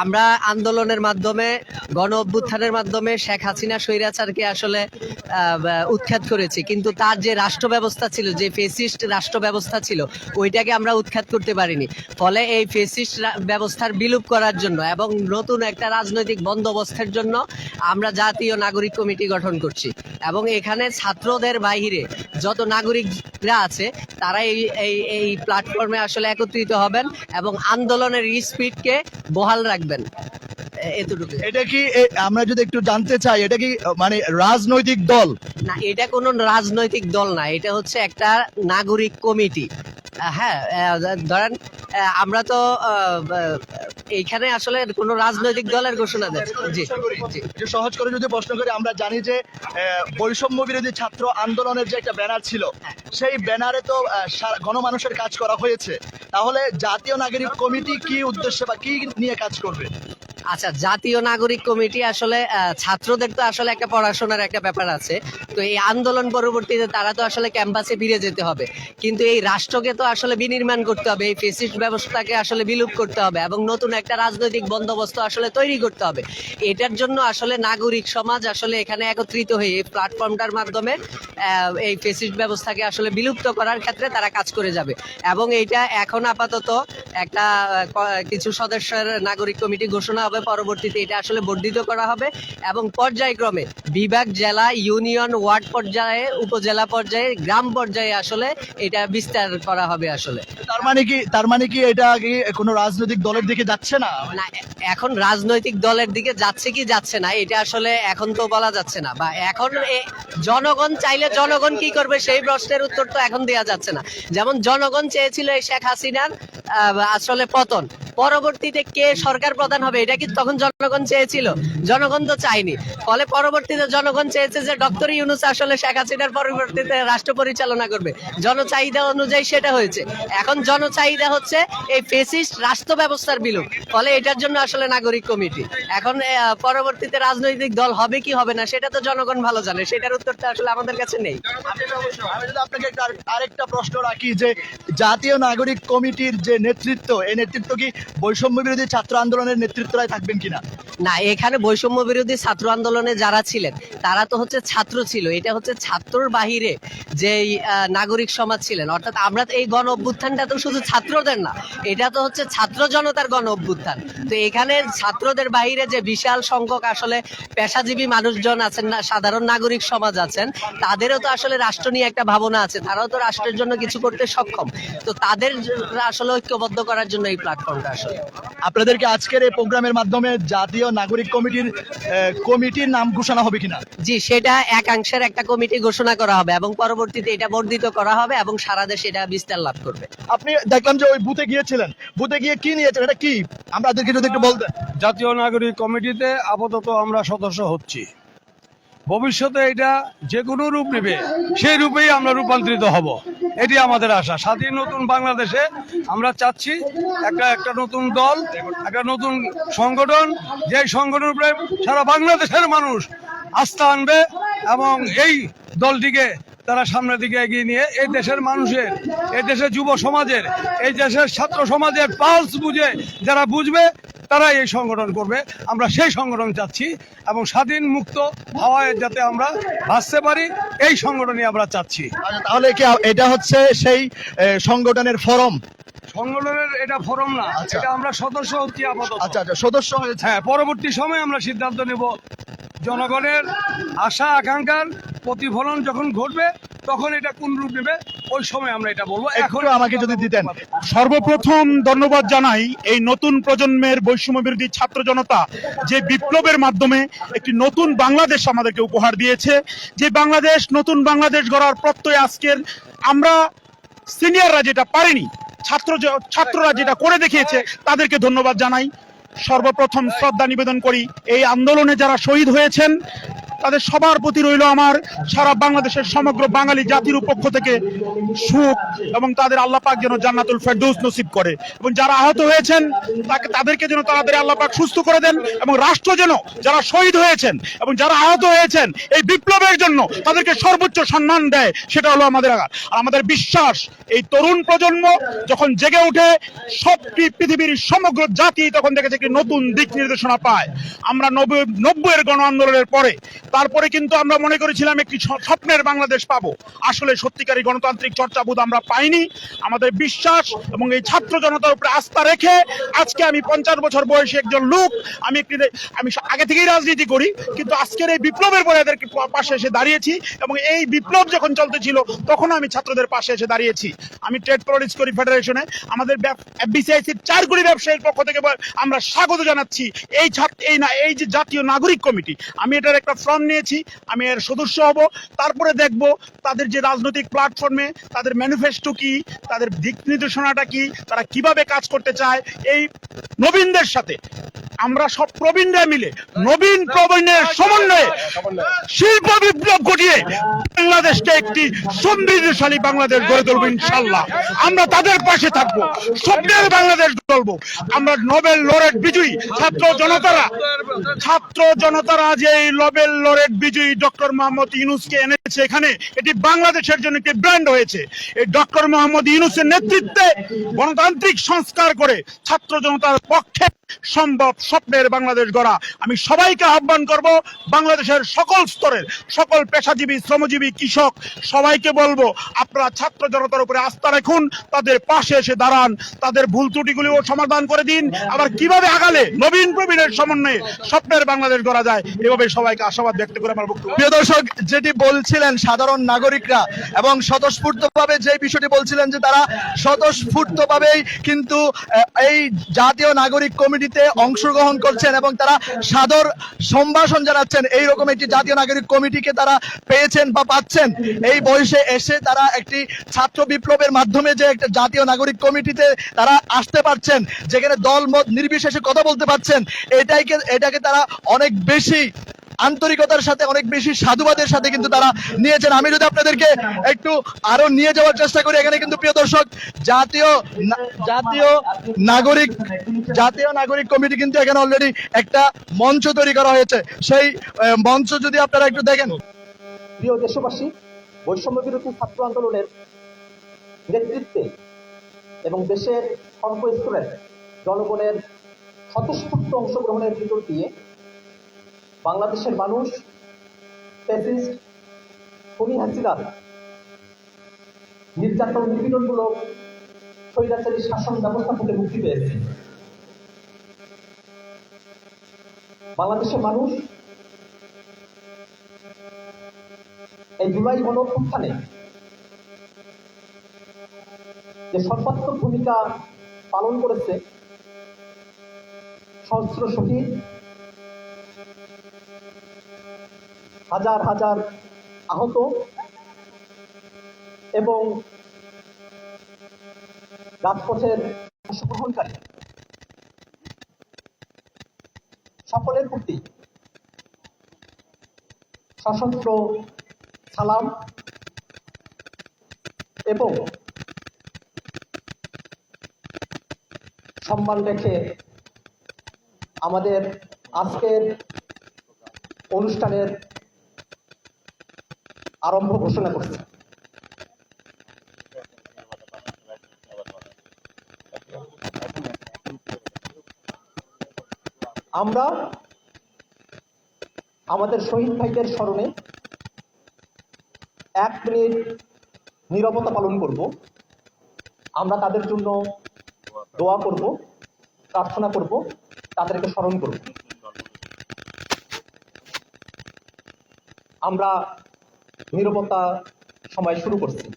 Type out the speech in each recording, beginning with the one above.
আমরা আন্দোলনের মাধ্যমে, গণ অভ্যুত্থানের মাধ্যমে শেখ হাসিনা স্বৈরাচারকে আসলে উৎখাত করেছি, কিন্তু তার যে রাষ্ট্র ব্যবস্থা ছিল, যে ফেসিস্ট রাষ্ট্র ব্যবস্থা ছিল, ওইটাকে আমরা উৎখাত করতে পারিনি। ফলে এই ফেসিস্ট ব্যবস্থার বিলুপ করার জন্য এবং নতুন একটা রাজনৈতিক বন্দোবস্তের জন্য আমরা জাতীয় নাগরিক কমিটি গঠন করছি। এবং এখানে ছাত্রদের বাইরে যত নাগরিকরা আছে তারা এই প্ল্যাটফর্মে আসলে একত্রিত হবেন এবং আন্দোলনের স্পিডকে বহাল রাখবেন। এতটুকু। এটা কি আমরা যদি একটু জানতে চাই, এটা কি মানে রাজনৈতিক দল? না, এটা কোনো রাজনৈতিক দল না, এটা হচ্ছে একটা নাগরিক কমিটি। হ্যাঁ, ধরেন আমরা তো এইখানে আসলে কোনো রাজনৈতিক দলের ঘোষণা দেয়। জি জি। যে সহজ করে যদি প্রশ্ন করি, আমরা জানি যে বৈষম্য বিরোধী ছাত্র আন্দোলনের যে একটা ব্যানার ছিল, সেই ব্যানারে তো গণমানুষের কাজ করা হয়েছে। তাহলে জাতীয় নাগরিক কমিটি কি উদ্দেশ্যে বা কি নিয়ে কাজ করবে? আচ্ছা, জাতীয় নাগরিক কমিটি আসলে ছাত্রদের তো আসলে একটা পড়াশোনার একটা ব্যাপার আছে। তো এই আন্দোলন পরবর্তীতে তারা তো আসলে ক্যাম্পাসে ফিরে যেতে হবে, কিন্তু এই রাষ্ট্রকে তো আসলে বিনির্মাণ করতে হবে, এই ফেসিস্ট ব্যবস্থাকে আসলে বিলুপ করতে হবে এবং নতুন একটা রাজনৈতিক বন্দোবস্ত আসলে তৈরি করতে হবে। এটার জন্য আসলে নাগরিক সমাজ আসলে এখানে একত্রিত হয়ে এই প্ল্যাটফর্মটার মাধ্যমে এই ফেসিস্ট ব্যবস্থাকে আসলে বিলুপ্ত করার ক্ষেত্রে তারা কাজ করে যাবে। এবং এইটা এখন আপাতত একটা কিছু সদস্যের নাগরিক কমিটি ঘোষণা হবে, পরবর্তীতে এটা আসলে বর্ধিত করা হবে এবং পর্যায়ক্রমে বিভাগ, জেলা, ইউনিয়ন, ওয়ার্ড পর্যায়ে, উপজেলা পর্যায়ে, গ্রাম পর্যায়ে আসলে এটা বিস্তার করা হবে আসলে। তার মানে কি এটা কি কোনো রাজনৈতিক দলের দিকে যাচ্ছে না? না, এখন রাজনৈতিক দলের দিকে যাচ্ছে কি যাচ্ছে না এটা আসলে এখন তো বলা যাচ্ছে না, বা এখন জনগণ চাইলে জনগণ কি করবে সেই প্রশ্নের উত্তর তো এখন দেওয়া যাচ্ছে না। যেমন জনগণ চেয়েছিল এই শেখ হাসিনার আসলে পতন, পরবর্তীতে কে সরকার প্রধান হবে এটা কি তখন জনগণ চেয়েছিল? জনগণ তো চায়নি। ফলে পরবর্তীতে জনগণ চেয়েছে যে ডক্টর ইউনূস আসলে শেখ হাসিনার পরবর্তীতে রাষ্ট্র পরিচালনা করবে। জনচাহিদা অনুযায়ী সেটা হয়েছে। এখন জনচাহিদা হচ্ছে এই ফেসিস্ট রাষ্ট্র ব্যবস্থার বিলুপ। ফলে এটার জন্য আসলে নাগরিক কমিটি। এখন পরবর্তীতে রাজনৈতিক দল হবে কি হবে না সেটা তো জনগণ ভালো জানে, সেটার উত্তরটা আসলে আমাদের কাছে নেই। আমি যদি আপনাকে আরেকটা প্রশ্ন রাখি, যে জাতীয় নাগরিক কমিটির যে নেতৃত্ব, এই নেতৃত্ব কি বৈষম্য বিরোধী ছাত্র আন্দোলনের নেতৃত্বরাই থাকবেন কিনা? না, এখানে বৈষম্য বিরোধী ছাত্র আন্দোলনে যারা ছিলেন তারা তো হচ্ছে ছাত্র ছিল। এটা হচ্ছে ছাত্রর বাহিরে যে নাগরিক সমাজ ছিলেন, অর্থাৎ আমরা এই গণ অভ্যুত্থানটা তো শুধু ছাত্রদের না, এটা তো হচ্ছে ছাত্র জনতার গণ অভ্যুত্থান। তো এখানে ছাত্রদের বাহিরে যে বিশাল সংখ্যক আসলে পেশাজীবী মানুষজন আছেন, না সাধারণ নাগরিক সমাজ আছেন, তাদেরও তো আসলে রাষ্ট্র নিয়ে একটা ভাবনা আছে, তারাও তো রাষ্ট্রের জন্য কিছু করতে সক্ষম। তো তাদের আসলে ঐক্যবদ্ধ করার জন্য এই প্ল্যাটফর্মটা আসলে। আপনাদেরকে আজকের এই প্রোগ্রামের মাধ্যমে জাতীয় নাগরিক কমিটির নাম ঘোষণা হবে কিনা? জি, সেটা একাংশের একটা কমিটি ঘোষণা করা হবে এবং পরবর্তীতে এটা বর্ধিত করা হবে এবং সারা দেশে এটা বিস্তার লাভ করবে। আপনি দেখলাম যে ওই বুথে গিয়েছিলেন, বুথে গিয়ে কি নিয়েছেন, এটা কি আমাদেরকে যদি একটু বলতেন। জাতীয় নাগরিক কমিটিতে আপাতত আমরা সদস্য হচ্ছি। ভবিষ্যতে এটা যে কোনো রূপ নেবে, সেই রূপেই আমরা রূপান্তরিত হব, এটি আমাদের আশা। স্বাধীন নতুন বাংলাদেশে আমরা চাচ্ছি একটা নতুন দল, একটা নতুন সংগঠন, যে সংগঠনের উপরে সারা বাংলাদেশের মানুষ আস্থা আনবে এবং এই দলটিকে তারা সামনের দিকে এগিয়ে নিয়ে এই দেশের মানুষের, এই দেশের যুব সমাজের, এই দেশের ছাত্র সমাজের পালস বুঝে যারা বুঝবে তারা এই সংগঠন করবে। আমরা সেই সংগঠন চাচ্ছি এবং স্বাধীন মুক্ত হাওয়ায় যাতে আমরা বাঁচতে পারি, এই সংগঠনই আমরা চাচ্ছি। তাহলে কি এটা হচ্ছে সেই সংগঠনের ফরম? সংগঠনের এটা ফরম না, এটা আমরা সদস্য হচ্ছি আপাতত। আচ্ছা, সদস্য হয়েছে। হ্যাঁ, পরবর্তী সময়ে আমরা সিদ্ধান্ত নেব। জনগণের আশা আকাঙ্ক্ষার প্রতিফলন যখন ঘটবে তখন এটা কোন রূপ নেবে ওই সময় আমরা এটা বলবো। এখন আমাকে যদি দিতেন। সর্বপ্রথম ধন্যবাদ জানাই এই নতুন প্রজন্মের বৈষম্য বিরোধী ছাত্র জনতা, যে বিপ্লবের মাধ্যমে একটি নতুন বাংলাদেশ আমাদেরকে উপহার দিয়েছে। যে বাংলাদেশ, নতুন বাংলাদেশ গড়ার প্রত্যয় আজকের আমরা সিনিয়ররা যেটা পারেনি, ছাত্ররা যেটা করে দেখিয়েছে, তাদেরকে ধন্যবাদ জানাই। সর্বপ্রথম শ্রদ্ধা নিবেদন করি এই আন্দোলনে যারা শহীদ হয়েছেন, তাদের সবার প্রতি রইল আমার সারা বাংলাদেশের সমগ্র বাঙালি জাতির পক্ষ থেকে সুখ, এবং তাদের আল্লাহ পাক যেন জান্নাতুল ফেরদৌস নসিব করে, এবং যারা আহত হয়েছেন তাদেরকে যেন তাড়াতাড়ি আল্লাহ পাক সুস্থ করে দেন, এবং রাষ্ট্র যেন যারা শহীদ হয়েছেন এবং যারা আহত হয়েছেন এই বিপ্লবের জন্য তাদেরকে সর্বোচ্চ সম্মান দেয়, সেটা হলো আমাদের আঘাত। আর আমাদের বিশ্বাস এই তরুণ প্রজন্ম যখন জেগে উঠে পৃথিবীর সমগ্র জাতি তখন দেখেছে একটি নতুন দিক নির্দেশনা পায়। আমরা 90-এর গণ আন্দোলনের পরে তারপরে কিন্তু আমরা মনে করেছিলাম একটি স্বপ্নের বাংলাদেশ পাবো, আসলে সত্যিকারী গণতান্ত্রিক চর্চাবোধ আমরা পাইনি। আমাদের বিশ্বাস এবং এই ছাত্র জনতার উপরে আস্থা রেখে আজকে আমি 50 বছর বয়সী একজন লোক, আমি আগে থেকেই রাজনীতি করি, কিন্তু আজকের এই বিপ্লবের পরে এদের পাশে এসে দাঁড়িয়েছি, এবং এই বিপ্লব যখন চলতেছিল তখন আমি ছাত্রদের পাশে এসে দাঁড়িয়েছি। আমি ট্রেড প্রডিউস করি ফেডারেশনে, আমাদের বিসিআইসির 4 কোটি ব্যবসায়ীর পক্ষ থেকে আমরা স্বাগত জানাচ্ছি এই যে জাতীয় নাগরিক কমিটি। আমি এটার একটা ফর্ম নিয়েছি, আমি এর সদস্য হব, তারপরে দেখব তাদের যে রাজনৈতিক প্ল্যাটফর্মে তাদের ম্যানিফেস্টো কি, তাদের দিক নির্দেশনাটা কি, তারা কিভাবে কাজ করতে চায়। এই নবীনদের সাথে আমরা সব প্রবীণরা মিলে নবীন প্রবীণের সমন্বয়ে শিল্প বিপ্লব ঘটিয়ে বাংলাদেশকে একটি সমৃদ্ধশালী বাংলাদেশ গড়ে তুলবো ইনশাল্লাহ। আমরা তাদের পাশে থাকবো, স্বপ্নের বাংলাদেশ গড়বো। আমরা নোবেল লরেট বিজয়ী ছাত্র জনতারা যে নোবেল লরেট বিজয়ী ডক্টর মোহাম্মদ ইউনূসকে এনেছে এখানে, এটি বাংলাদেশের জন্য একটি ব্র্যান্ড হয়েছে। এই ডক্টর মোহাম্মদ ইউনূসের নেতৃত্বে গণতান্ত্রিক সংস্কার করে ছাত্র জনতার পক্ষে সম্ভব স্বপ্নের বাংলাদেশ গড়া। আমি সবাইকে আহ্বান করব, বাংলাদেশের সকল স্তরের সকল পেশাজীবী, শ্রমজীবী, কৃষক সবাইকে বলবো, আপনারা ছাত্র জনতার উপরে আস্থা রাখুন, তাদের পাশে এসে দাঁড়ান, তাদের ভুল ত্রুটিগুলিও সমাধান করে দিন। আবার কিভাবে আগালে নবীন প্রবীণের সমন্বয়ে স্বপ্নের বাংলাদেশ গড়া যায়, এভাবে সবাইকে আশাবাদ ব্যক্ত করে আমার বক্তব্য। প্রিয় দর্শক, যেটি বলছিলেন সাধারণ নাগরিকরা এবং স্বতঃস্ফূর্তভাবে যে বিষয়টি বলছিলেন যে তারা স্বতঃস্ফূর্তভাবেই কিন্তু এই জাতীয় নাগরিক কমিটিতে অংশগ্রহণ করছেন এবং তারা সাদর সম্ভাষণ জানাচ্ছেন। এইরকম একটি জাতীয় নাগরিক কমিটিকে তারা পেয়েছেন বা পাচ্ছেন। এই বয়সে এসে তারা একটি ছাত্র বিপ্লবের মাধ্যমে যে একটা জাতীয় নাগরিক কমিটিতে তারা আসতে পারছেন, যেখানে দল মত নির্বিশেষে কথা বলতে পারছেন, এটাকে তারা অনেক বেশি আন্তরিকতার সাথে, অনেক বেশি সাধুবাদের সাথে কিন্তু তারা নিয়েছেন। আমি যদি আপনাদেরকে একটু আরো নিয়ে যাওয়ার চেষ্টা করি, এখানে কিন্তু প্রিয় দর্শক জাতীয় নাগরিক কমিটি কিন্তু এখানে অলরেডি একটা মঞ্চ তৈরি করা হয়েছে। সেই মঞ্চ যদি আপনারা একটু দেখেন। প্রিয় দেশবাসী, বৈষম্য বিরোধী ছাত্র আন্দোলনের নেতৃত্বে এবং দেশের সর্বস্তরের জনগণের স্বতঃস্ফূর্ত অংশগ্রহণের ভিতর দিয়ে বাংলাদেশের মানুষ ফ্যাসিস্ট খুনি হাসিনার নির্যাতন নিপীড়নমূলক স্বৈরাচারী শাসন ব্যবস্থা থেকে মুক্তি পেয়েছে। বাংলাদেশের মানুষ এই জুলাই গণঅভ্যুত্থানে যে সর্বাত্মক ভূমিকা পালন করেছে, সহস্র শহীদ, হাজার হাজার আহত এবং রাজপথের অংশগ্রহণকারী সকলের প্রতি সশস্ত্র সালাম এবং সম্মান রেখে আমাদের আজকের অনুষ্ঠানের আরম্ভ ঘোষণা করছি। আমরা আমাদের শহীদ ভাইদের স্মরণে 1 মিনিট নীরবতা পালন করব। আমরা তাদের জন্য দোয়া করব, প্রার্থনা করব, তাদেরকে স্মরণ করব। আমরা নীরবতা সময় শুরু করছি।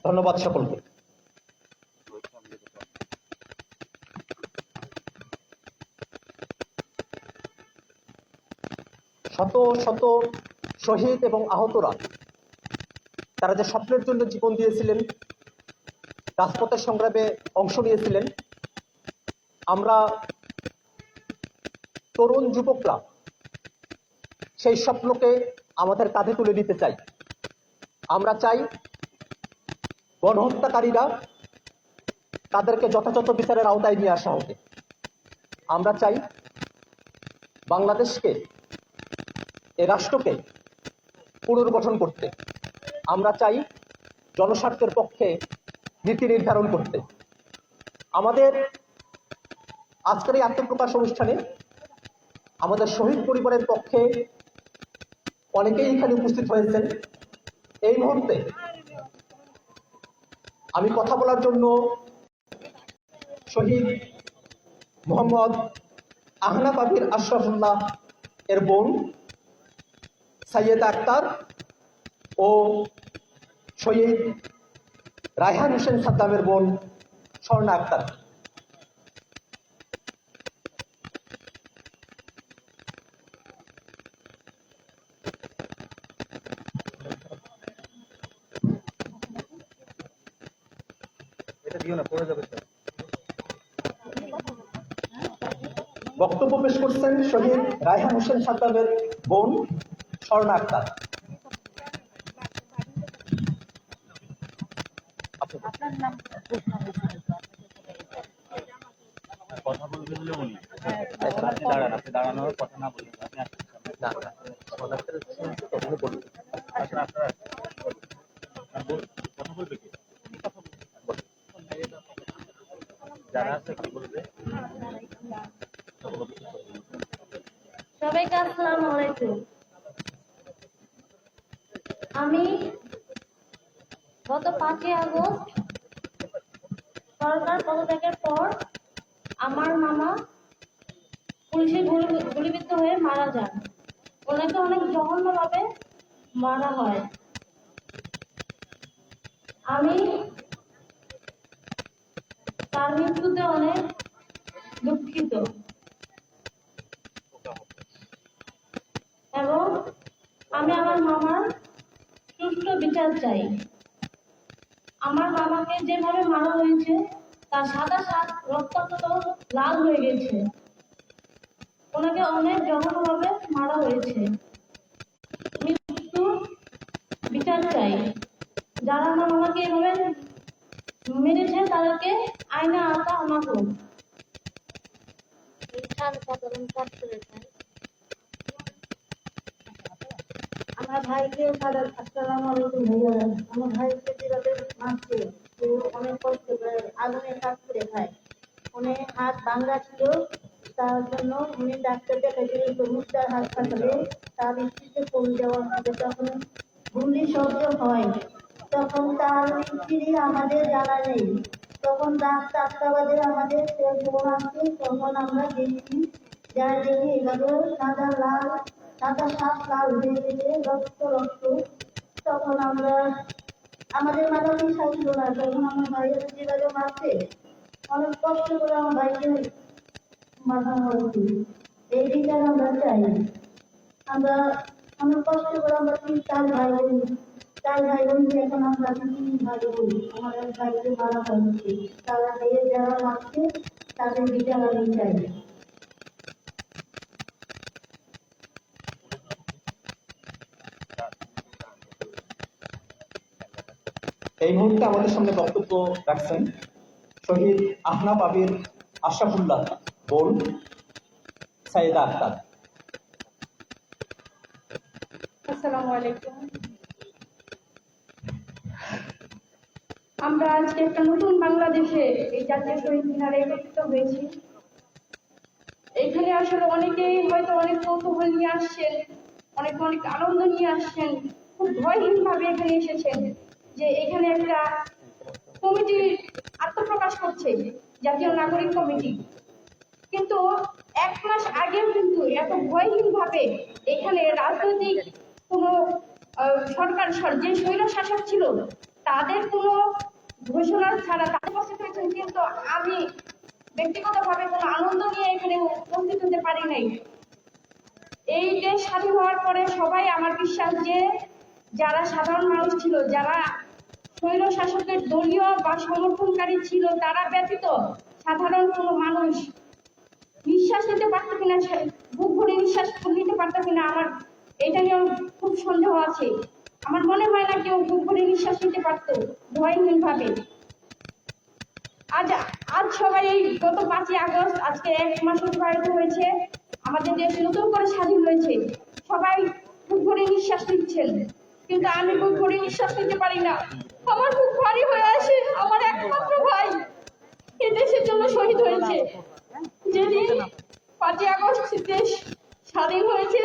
ধন্যবাদ সকলকে। শত শত শহীদ এবং আহতরা তারা যে স্বপ্নের জন্য জীবন দিয়েছিলেন, রাজপথের সংগ্রামে অংশ নিয়েছিলেন, আমরা তরুণ যুবকরা সেই স্বপ্নকে আমাদের কাঁধে তুলে নিতে চাই। আমরা চাই গণহত্যাকারীরা তাদেরকে যথাযথ বিচারের আওতায় নিয়ে আসা হবে। আমরা চাই বাংলাদেশকে, এ রাষ্ট্রকে পুনর্গঠন করতে। আমরা চাই জনস্বার্থের পক্ষে নীতি নির্ধারণ করতে। আমাদের আজকের এই আত্মপ্রকাশ অনুষ্ঠানে আমাদের শহীদ পরিবারের পক্ষে অনেকেই এখানে উপস্থিত হয়েছেন। এই মুহূর্তে আমি কথা বলার জন্য শহীদ মোহাম্মদ আহনা পাবির আশরাফুল্লাহ এর বোন সাইয়েদা আক্তার ও শহীদ রায়হান হোসেন সাদ্দামের বোন স্বর্ণা আক্তার। বক্তব্য পেশ করছেন শহীদ রায়হান হোসেন সাদ্দামের বোন স্বর্ণা আক্তার। কথা বলতে হলে উনি আপনি দাঁড়ান, আপনি দাঁড়ানোর কথা না বলুন, আপনি কথা বলবে কি যারা আছে কি বলবে? সবাইকে আসসালামু আলাইকুম। আমি গত 5ই আগস্ট সরকার পদত্যাগের পর আমার মামা পুলিশের গুলিবিদ্ধ হয়ে মারা যান। ওনাকে অনেক জঘন্যভাবে মারা হয়। আমি তার মৃত্যুতে অনেক দুঃখিত এবং আমি আমার মামার সুষ্ঠু বিচার চাই। আমার মামাকে যেভাবে মারা হয়েছে তার সাদা শার্ট রক্তাক্ত লাল হয়ে গেছে। ওনাকে অনেক জঘন্যভাবে মারা হয়েছে। মৃত্যু বিচার চাই। যারা আমার মামাকে এভাবে মেরেছে তাদেরকে আইনে আওতা আনা হোক। আমার ভাইকে আসসালামু আলাইকুম ভাইয়া। আমার ভাইকে যেভাবে মারছে, অনেক কষ্ট করে আগুনে কাজ করে খায়। উনি হাত ভাঙা ছিল, তার জন্য উনি ডাক্তার দেখাইছিলেন মুক্তার হাসপাতালে। তার স্ত্রীকে পড়ে যাওয়ার মধ্যে যখন গুলি শব্দ হয় তখন তার স্ত্রী আমাদের জানা নেই। তখন রাত 4টা বাজে আমাদের ফোন আসছে। তখন আমরা দেখি, যা দেখি এভাবে সাদা শ্বাস লাল হয়ে গেছে, রক্ত রক্ত। তখন আমরা আমাদের মাথা বিশ্বাস ছিল না। তখন আমার ভাইয়ের যেভাবে মারছে, অনেক কষ্ট করে আমার ভাইকে মাথা মারছি। এই বিচার আমরা চাই। আমরা অনেক কষ্ট করে আমরা 4 ভাই বোন এখন আমরা 3 ভাই বোন আমাদের ভাইকে মারা হয়েছে। তারা ভাইয়ের যারা মারছে তাদের বিচার আমি চাই। এই মুহূর্তে আমাদের সামনে বক্তব্য রাখছেন শহীদ আহনা পাবির আশরাফুল্লাহ বোন সাইয়েদা আক্তার। আসসালামু আলাইকুম। আমরা আজকে একটা নতুন বাংলাদেশে এই জাতীয় শহীদ মিনারে একত্রিত হয়েছি। এখানে আসলে অনেকেই হয়তো অনেক কৌতূহল নিয়ে আসছেন, অনেক আনন্দ নিয়ে আসছেন, খুব ভয়হীন ভাবে এখানে এসেছেন যে এখানে একটা কমিটি আত্মপ্রকাশ করছে, জাতীয় নাগরিক কমিটি। কিন্তু 1 মাস আগেও কিন্তু এত ভয়হীন ভাবে এখানে রাজনৈতিক কোনো সরকার যে স্বৈর শাসক ছিল তাদের কোনো ঘোষণা ছাড়া তাদের উপস্থিত হয়েছেন, কিন্তু আমি ব্যক্তিগতভাবে কোনো আনন্দ নিয়ে এখানে উপস্থিত হতে পারি নাই। এই দেশ স্বাধীন হওয়ার পরে সবাই, আমার বিশ্বাস যে যারা সাধারণ মানুষ ছিল, যারা স্বৈর শাসকের দলীয় বা সমর্থনকারী ছিল, তারা ব্যতীত সাধারণ কোনো মানুষ নিঃশ্বাস নিতে পারতো কিনা, বুক ভরে নিঃশ্বাস নিতে পারতো কিনা, আমার এটা নিয়ে খুব সন্দেহ আছে। আমার মনে হয় না কেউ বুক ভরে নিঃশ্বাস নিতে পারতো ভয়হীন ভাবে। আজ সবাই এই গত 5ই আগস্ট, আজকে 1 মাস অতিবাহিত হয়েছে, আমাদের দেশ নতুন করে স্বাধীন হয়েছে, সবাই বুক ভরে নিঃশ্বাস নিচ্ছেন, কিন্তু আমি বুক ভরে নিঃশ্বাস নিতে পারি না। আমার বুক ভারী হয়ে আসে। আমার একমাত্র ভাই এই দেশের জন্য শহীদ হয়েছে। যেদিন 5ই আগস্ট দেশ স্বাধীন হয়েছে,